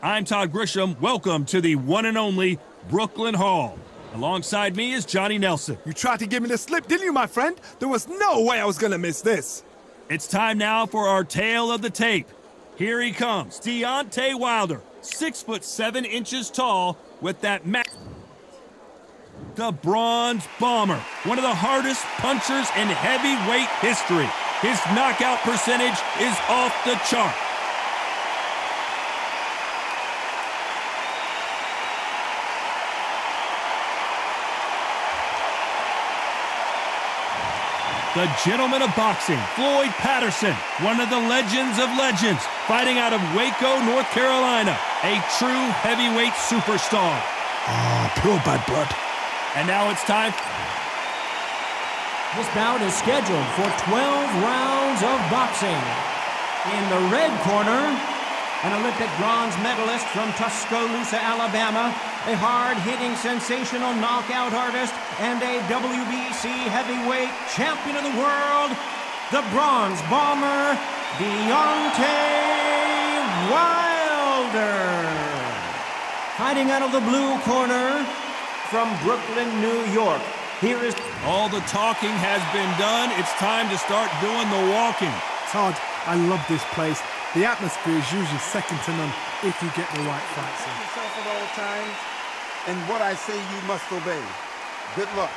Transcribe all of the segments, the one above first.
I'm Todd Grisham. Welcome to the one and only Brooklyn Hall. Alongside me is Johnny Nelson. You tried to give me the slip, didn't you, my friend? There was no way I was gonna miss this. It's time now for our tale of the tape. Here he comes, Deontay Wilder, 6'7" tall, with that the Bronze Bomber, one of the hardest punchers in heavyweight history. His knockout percentage is off the chart. The gentleman of boxing, Floyd Patterson, one of the legends of legends, fighting out of Waco, North Carolina, a true heavyweight superstar. Oh, pure bad blood. And now it's time. This bout is scheduled for 12 rounds of boxing. In the red corner, an Olympic bronze medalist from Tuscaloosa, Alabama, a hard-hitting, sensational knockout artist, and a WBC heavyweight champion of the world, the Bronze Bomber, Deontay Wilder. Fighting out of the blue corner, from Brooklyn, New York, here is... All the talking has been done. It's time to start doing the walking. Todd, I love this place. The atmosphere is usually second to none if you get the right fights in. Yourself at all times, and what I say you must obey. Good luck.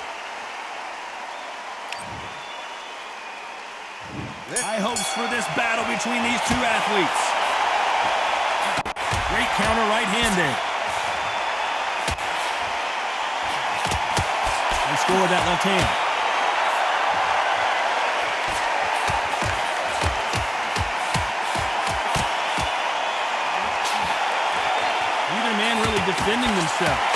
High hopes for this battle between these two athletes. Great counter right hand there. They score that left hand. Neither man really defending themselves.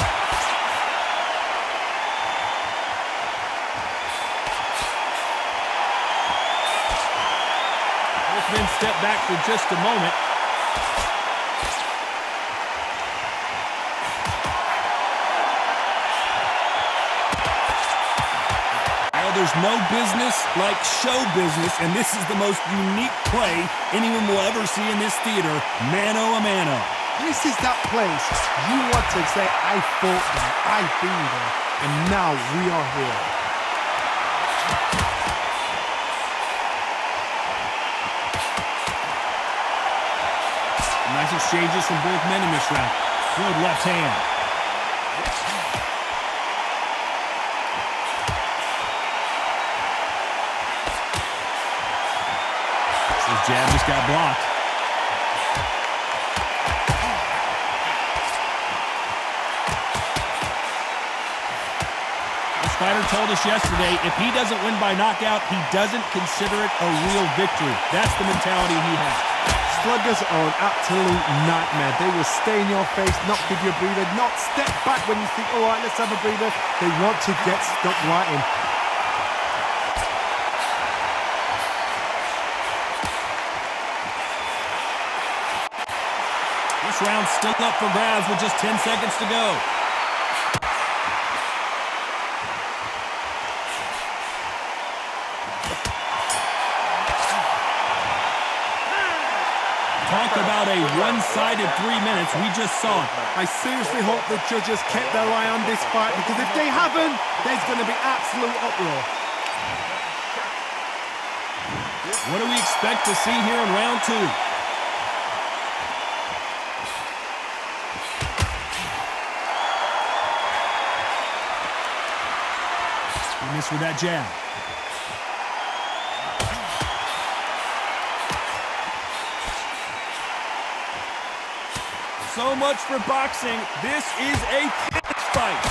Both men step back for just a moment. There's no business like show business, and this is the most unique play anyone will ever see in this theater, mano a mano. This is that place you want to say, I fought there, I've been there, and now we are here. Nice exchanges from both men in this round. Good left hand. His jab just got blocked. This fighter told us yesterday, if he doesn't win by knockout, he doesn't consider it a real victory. That's the mentality he has. Sluggers are an absolute nightmare. They will stay in your face, not give you a breather, not step back when you think, all right, let's have a breather. They want to get stuck right in. This round's still up for grabs with just 10 seconds to go. Talk about a one-sided 3 minutes. We just saw it. I seriously hope the judges kept their eye on this fight, because if they haven't, there's going to be absolute uproar. What do we expect to see here in round 2? He missed with that jab. So much for boxing. This is a fist fight.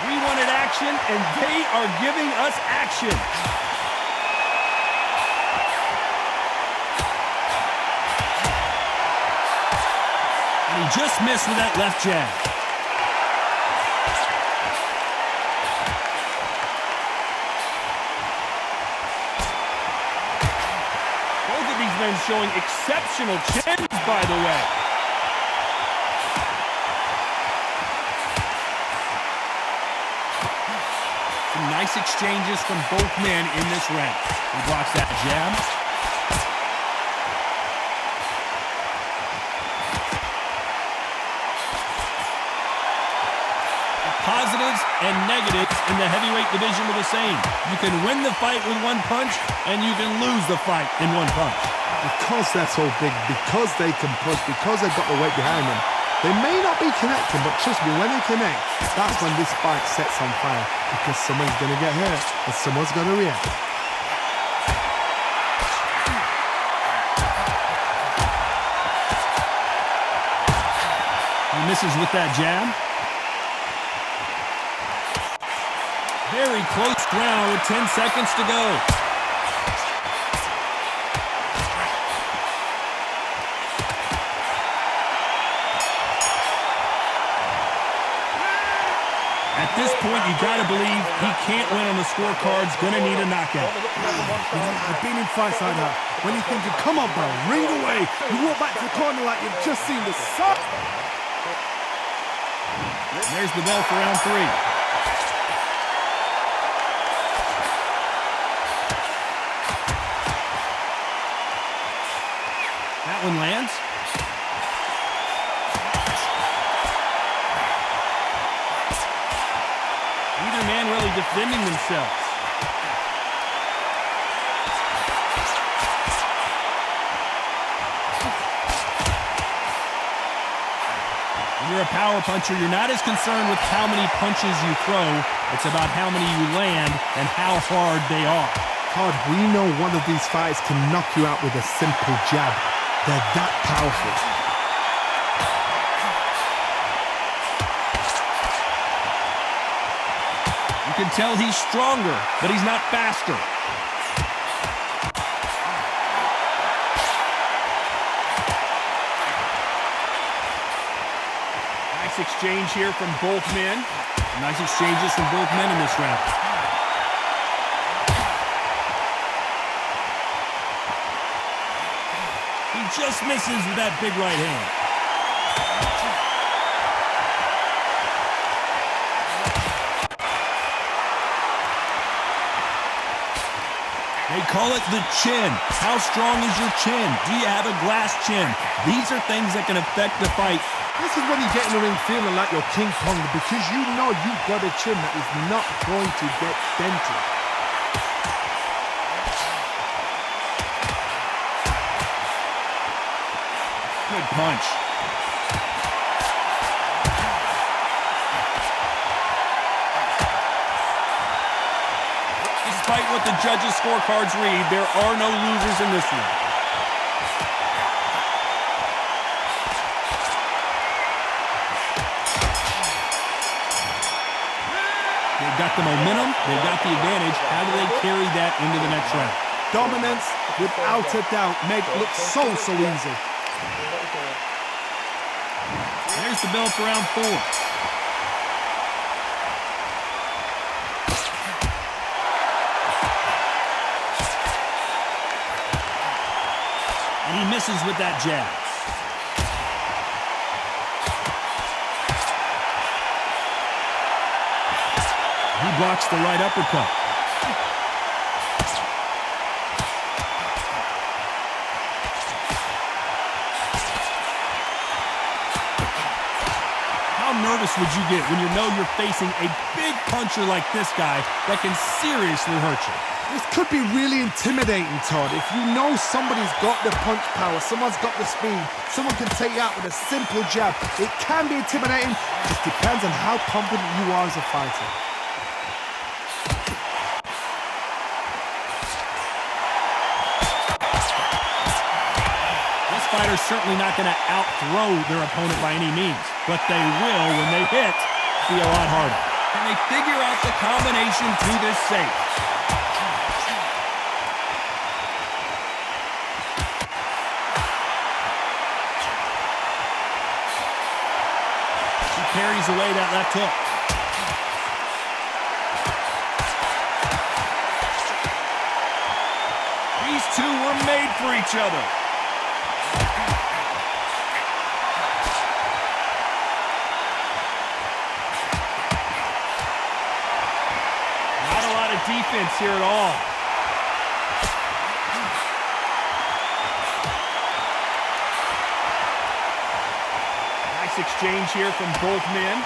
We wanted action, and they are giving us action. And he just missed with that left jab. Men showing exceptional chins, by the way. Some nice exchanges from both men in this round. He blocks that jab. Positives and negatives in the heavyweight division are the same. You can win the fight with one punch, and you can lose the fight in one punch. Because they're so big, because they can push, because they've got the weight behind them, they may not be connecting, but trust me, when they connect, that's when this fight sets on fire. Because someone's going to get hurt, and someone's going to react. He misses with that jab. Very close round with 10 seconds to go. At this point, you got to believe he can't win on the scorecards. Going to need a knockout. I've been in fights like that. When you're thinking, come on, bro, ring away. You walk back to the corner like you've just seen the sun. There's the bell for round 3. That one lands. Neither man really defending themselves. When you're a power puncher, you're not as concerned with how many punches you throw. It's about how many you land and how hard they are. Todd, we know one of these fighters can knock you out with a simple jab. They're that powerful. You can tell he's stronger, but he's not faster. Nice exchange here from both men. Nice exchanges from both men in this round. He just misses with that big right hand. They call it the chin. How strong is your chin? Do you have a glass chin? These are things that can affect the fight. This is when you get in the ring feeling like you're King Kong because you know you've got a chin that is not going to get dented. Good punch. Despite what the judges' scorecards read, there are no losers in this one. They've got the momentum, they've got the advantage. How do they carry that into the next round? Dominance, without a doubt, make it look so easy. There's the bell for round 4. And he misses with that jab. He blocks the right uppercut. How nervous would you get when you know you're facing a big puncher like this guy that can seriously hurt you? This could be really intimidating, Todd. If you know somebody's got the punch power, someone's got the speed, someone can take you out with a simple jab. It can be intimidating. It just depends on how confident you are as a fighter. This fighter's certainly not going to out-throw their opponent by any means, but they will, when they hit, be a lot harder. Can they figure out the combination to this safe? Carries away that left hook. These two were made for each other. Not defense here at all. Nice exchange here from both men.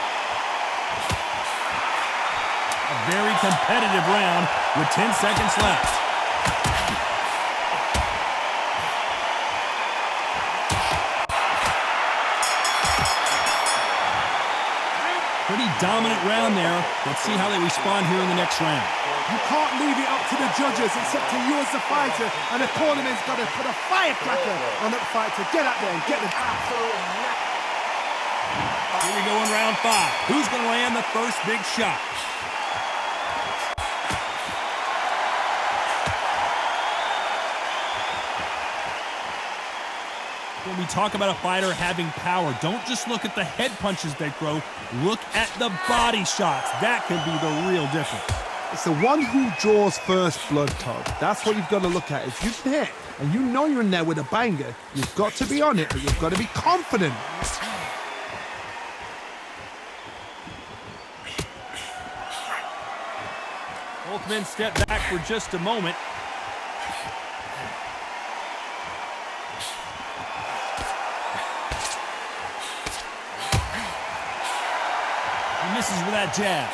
A very competitive round with 10 seconds left. Pretty dominant round there. Let's see how they respond here in the next round. You can't leave it up to the judges. It's up to you as the fighter, and the tournament's got to put a firecracker on that fighter. Get out there and get the... Here we go in round 5. Who's going to land the first big shot? When we talk about a fighter having power, don't just look at the head punches they throw. Look at the body shots. That can be the real difference. It's the one who draws first blood, Todd. That's what you've got to look at. If you're there and you know you're in there with a banger, you've got to be on it, but you've got to be confident. Both men step back for just a moment. He misses with that jab.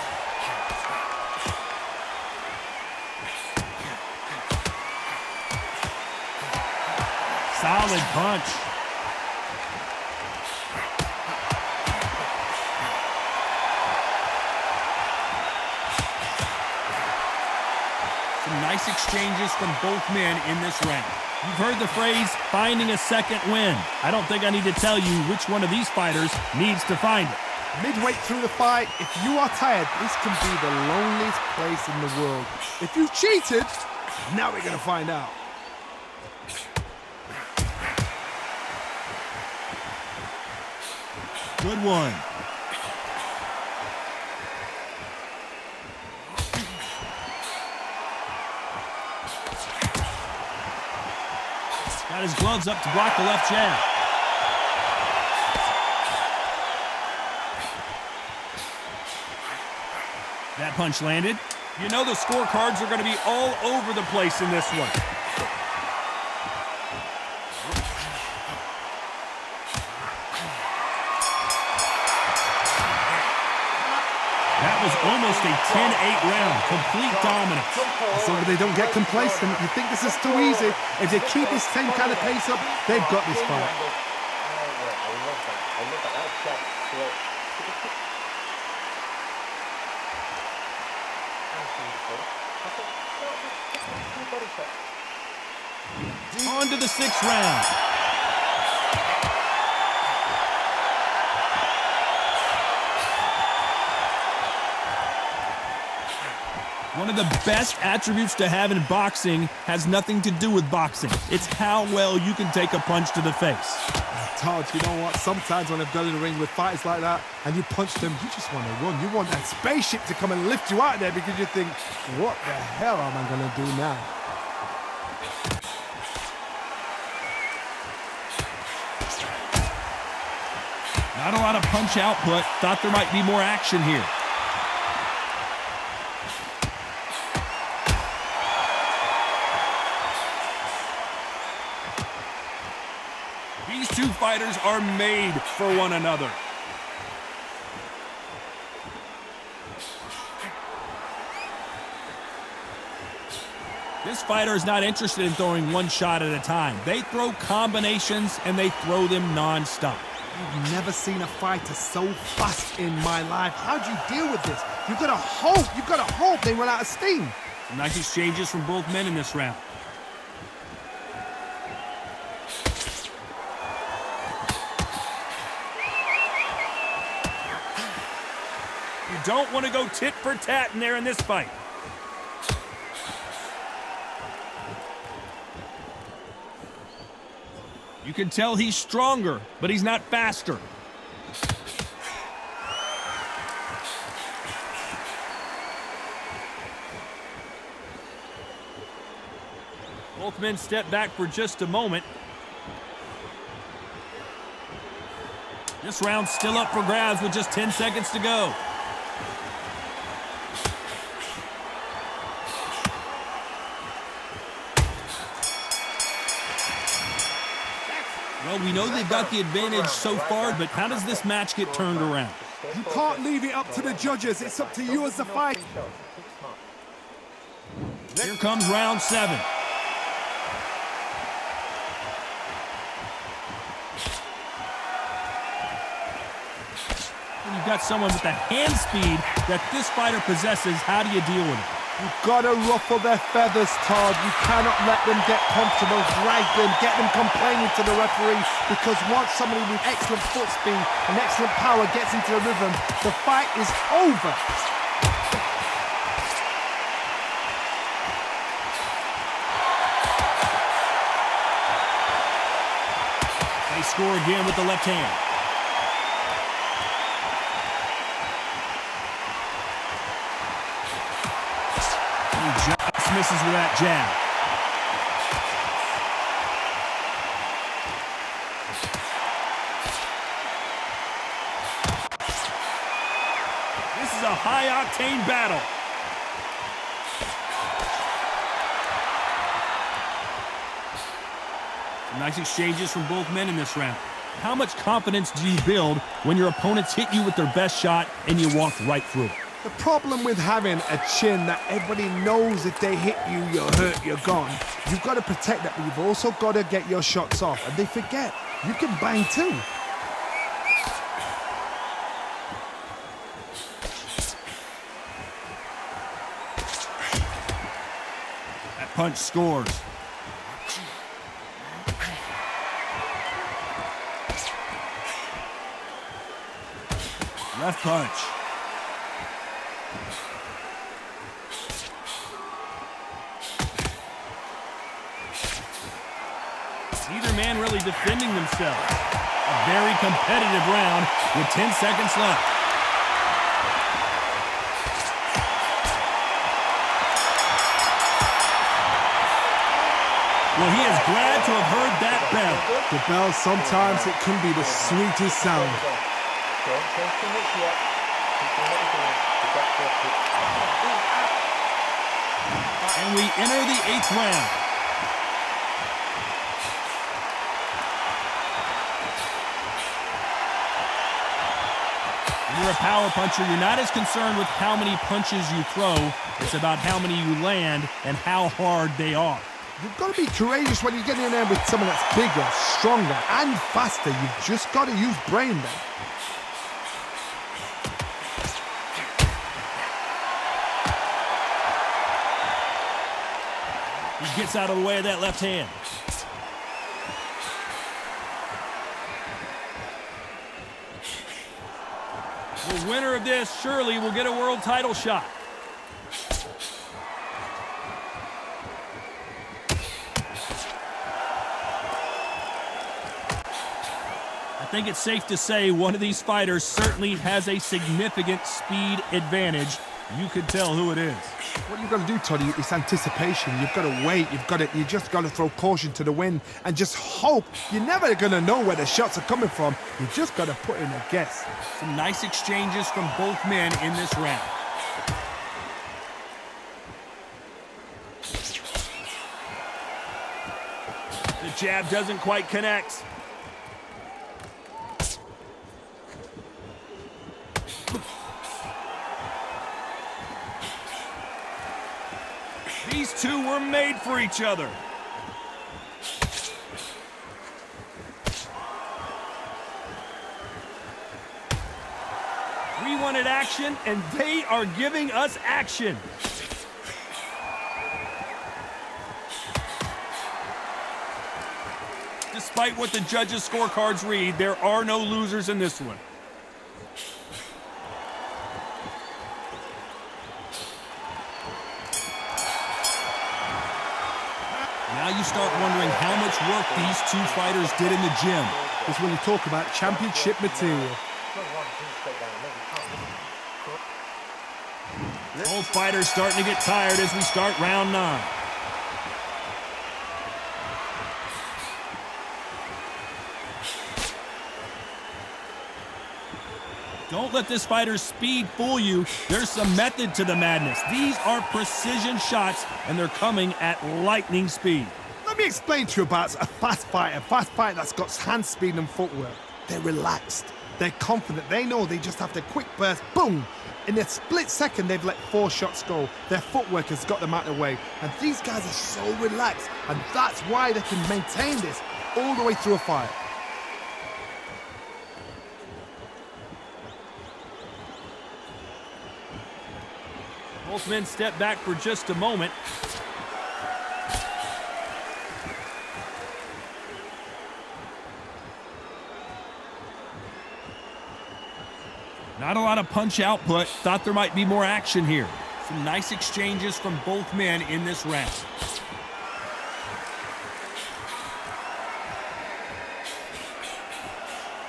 Solid punch. Some nice exchanges from both men in this round. You've heard the phrase, finding a second win. I don't think I need to tell you which one of these fighters needs to find it. Midway through the fight, if you are tired, this can be the loneliest place in the world. If you cheated, now we're going to find out. Good one. Got his gloves up to block the left jab. That punch landed. You know the scorecards are going to be all over the place in this one. That was almost a 10-8 round. Complete dominance. As long as they don't get complacent, you think this is too easy. If they keep this same kind of pace up, they've got this fight. On to the 6th round. One of the best attributes to have in boxing has nothing to do with boxing. It's how well you can take a punch to the face. Todd, you know what? Sometimes when I've done in the ring with fighters like that and you punch them, you just want to run. You want that spaceship to come and lift you out of there because you think, what the hell am I going to do now? Not a lot of punch output. Thought there might be more action here. These two fighters are made for one another. This fighter is not interested in throwing one shot at a time. They throw combinations and they throw them non-stop. I've never seen a fighter so fast in my life. How do you deal with this? You've got to hope they run out of steam. Some nice exchanges from both men in this round. You don't want to go tit for tat in there in this fight. You can tell he's stronger, but he's not faster. Both men step back for just a moment. This round's still up for grabs with just 10 seconds to go. Well, we know they've got the advantage so far, but how does this match get turned around? You can't leave it up to the judges. It's up to you as the fight. Here comes round 7. When you've got someone with the hand speed that this fighter possesses, how do you deal with it? You've got to ruffle their feathers, Todd. You cannot let them get comfortable, drag them, get them complaining to the referee, because once somebody with excellent foot speed and excellent power gets into the rhythm, the fight is over. They score again with the left hand. He just misses with that jab. This is a high-octane battle. Some nice exchanges from both men in this round. How much confidence do you build when your opponents hit you with their best shot and you walk right through it? The problem with having a chin that everybody knows if they hit you, you're hurt, you're gone. You've got to protect that, but you've also got to get your shots off. And they forget, you can bang too. That punch scores. Left punch. Neither man really defending themselves. A very competitive round with 10 seconds left. Well, he is glad to have heard that bell. The bell, sometimes it can be the sweetest sound. And we enter the 8th round. When you're a power puncher, you're not as concerned with how many punches you throw. It's about how many you land and how hard they are. You've got to be courageous when you get in there with someone that's bigger, stronger, and faster. You've just got to use brain then. He gets out of the way of that left hand. The winner of this surely will get a world title shot. I think it's safe to say one of these fighters certainly has a significant speed advantage. You can tell who it is. What you've got to do, Toddy, is anticipation. You've got to wait. You just got to throw caution to the wind and just hope. You're never going to know where the shots are coming from. You just got to put in a guess. Some nice exchanges from both men in this round. The jab doesn't quite connect. These two were made for each other. We wanted action, and they are giving us action. Despite what the judges' scorecards read, there are no losers in this one. Now you start wondering how much work these two fighters did in the gym. It's when you talk about championship material. Both fighters starting to get tired as we start round 9. Don't let this fighter's speed fool you. There's some method to the madness. These are precision shots, and they're coming at lightning speed. Look Let me explain to you about a fast fighter that's got hand speed and footwork. They're relaxed. They're confident. They know they just have to quick burst, boom. In a split second, they've let 4 shots go. Their footwork has got them out of the way. And these guys are so relaxed. And that's why they can maintain this all the way through a fight. Both men step back for just a moment. Not a lot of punch output. Thought there might be more action here. Some nice exchanges from both men in this round.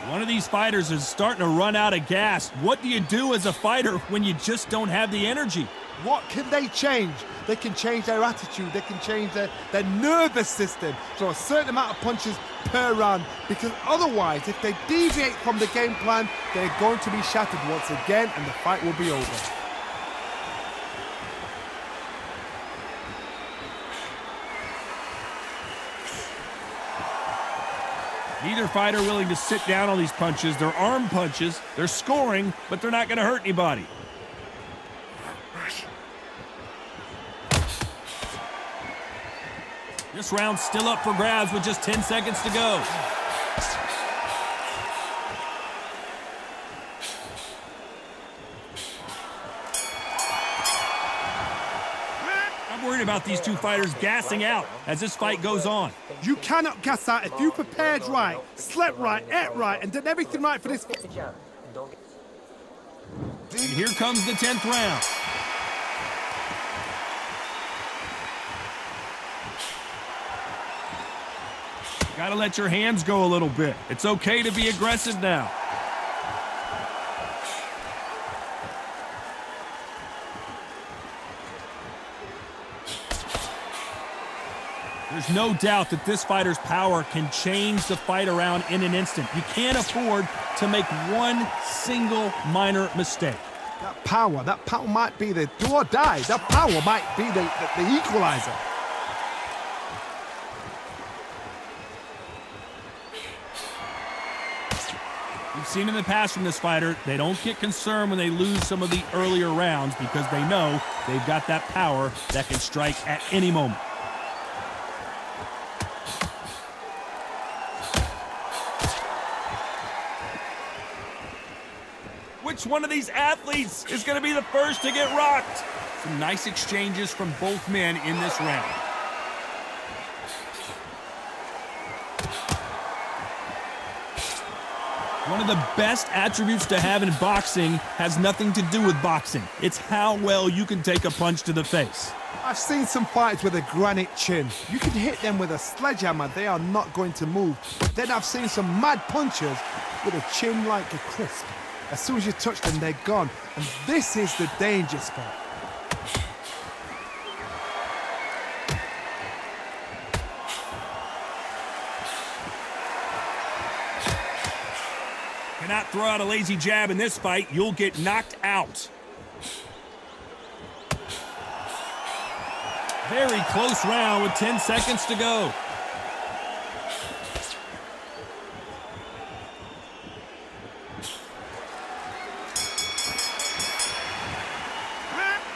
One of these fighters is starting to run out of gas. What do you do as a fighter when you just don't have the energy? What can they change? They can change their attitude. They can change their nervous system. So a certain amount of punches per round. Because otherwise, if they deviate from the game plan, they're going to be shattered once again and the fight will be over. Neither fighter willing to sit down on these punches. They're arm punches. They're scoring, but they're not going to hurt anybody. This round's still up for grabs with just 10 seconds to go. I'm worried about these two fighters gassing out as this fight goes on. You cannot gas out if you prepared right, slept right, ate right, and did everything right for this. And here comes the 10th round. Got to let your hands go a little bit. It's okay to be aggressive now. There's no doubt that this fighter's power can change the fight around in an instant. You can't afford to make one single minor mistake. That power might be the do or die. That power might be the equalizer. We've seen in the past from this fighter, they don't get concerned when they lose some of the earlier rounds because they know they've got that power that can strike at any moment. Which one of these athletes is going to be the first to get rocked? Some nice exchanges from both men in this round. One of the best attributes to have in boxing has nothing to do with boxing. It's how well you can take a punch to the face. I've seen some fighters with a granite chin. You can hit them with a sledgehammer, they are not going to move. Then I've seen some mad punchers with a chin like a crisp. As soon as you touch them, they're gone. And this is the danger spot. Cannot throw out a lazy jab in this fight. You'll get knocked out. Very close round with 10 seconds to go.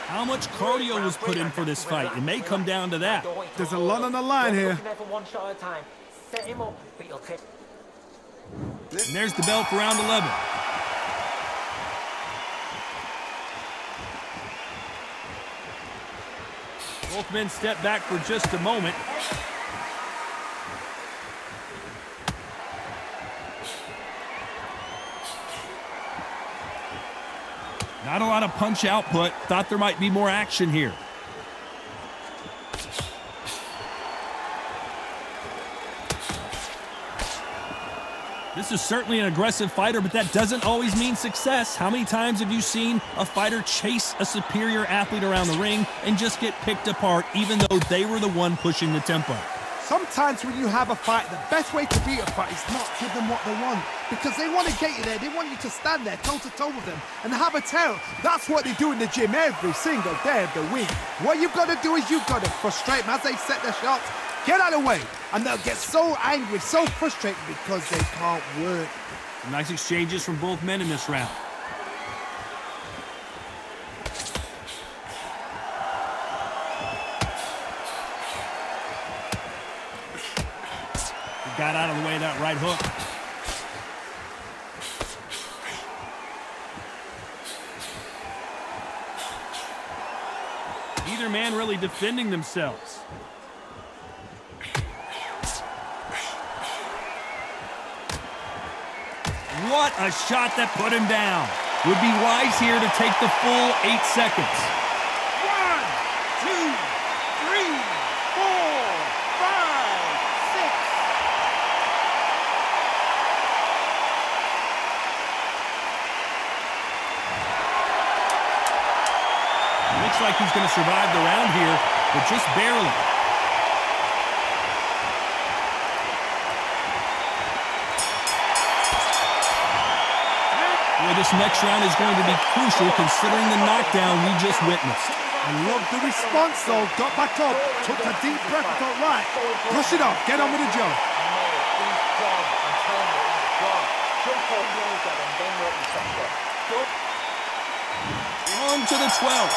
How much cardio was put in for this fight? It may come down to that. There's a lot on the line here. And there's the bell for round 11. Both men step back for just a moment. Not a lot of punch output. Thought there might be more action here. This is certainly an aggressive fighter, but that doesn't always mean success. How many times have you seen a fighter chase a superior athlete around the ring and just get picked apart even though they were the one pushing the tempo? Sometimes when you have a fight, the best way to beat a fight is not give them what they want. Because they want to get you there. They want you to stand there toe-to-toe with them and have a terror. That's what they do in the gym every single day of the week. What you've got to do is you've got to frustrate them as they set their shots. Get out of the way. And they'll get so angry, so frustrated because they can't work. Nice exchanges from both men in this round. He got out of the way of that right hook. Neither man really defending themselves. What a shot that put him down. Would be wise here to take the full 8 seconds. 1, 2, 3, 4, 5, 6. Looks like he's going to survive the round here, but just barely. Boy, this next round is going to be crucial considering the knockdown we just witnessed. I love the response, though. Got back up, took a deep breath, and thought, right, brush it off, get on with the job. On to the 12th.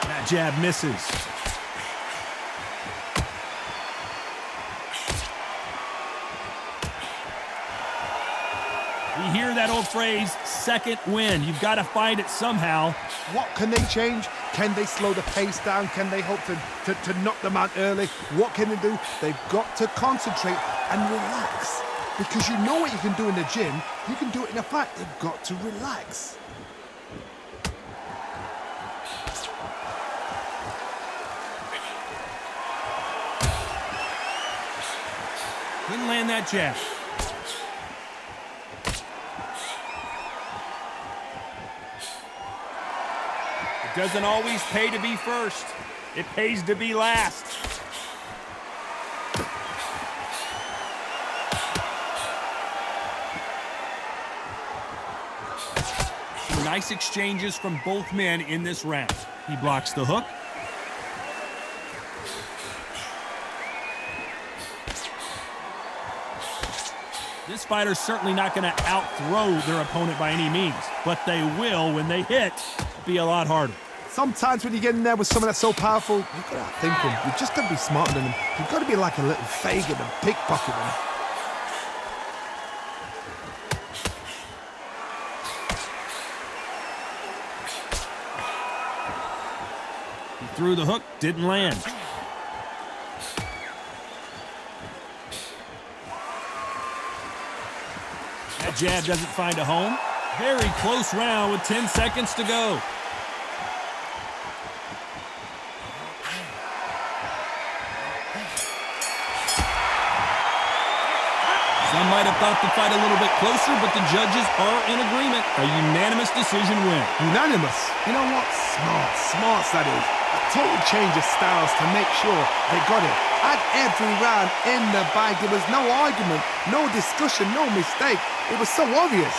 That jab misses. We hear that old phrase, second win. You've got to find it somehow. What can they change? Can they slow the pace down? Can they hope to knock them out early? What can they do? They've got to concentrate and relax. Because you know what you can do in the gym, you can do it in a fight. They've got to relax. Couldn't land that jab. It doesn't always pay to be first. It pays to be last. Some nice exchanges from both men in this round. He blocks the hook. This fighter's certainly not going to out-throw their opponent by any means, but they will, when they hit, be a lot harder. Sometimes when you get in there with someone that's so powerful, you've got to outthink them. You've just got to be smarter than them. You've got to be like a little Fagin and pickpocket them. He threw the hook, didn't land. That jab doesn't find a home. Very close round with 10 seconds to go. Some might have thought the fight a little bit closer, but the judges are in agreement. A unanimous decision win. Unanimous. You know what? Smart that is. A total change of styles to make sure they got it. At every round in the bag, there was no argument, no discussion, no mistake. It was so obvious.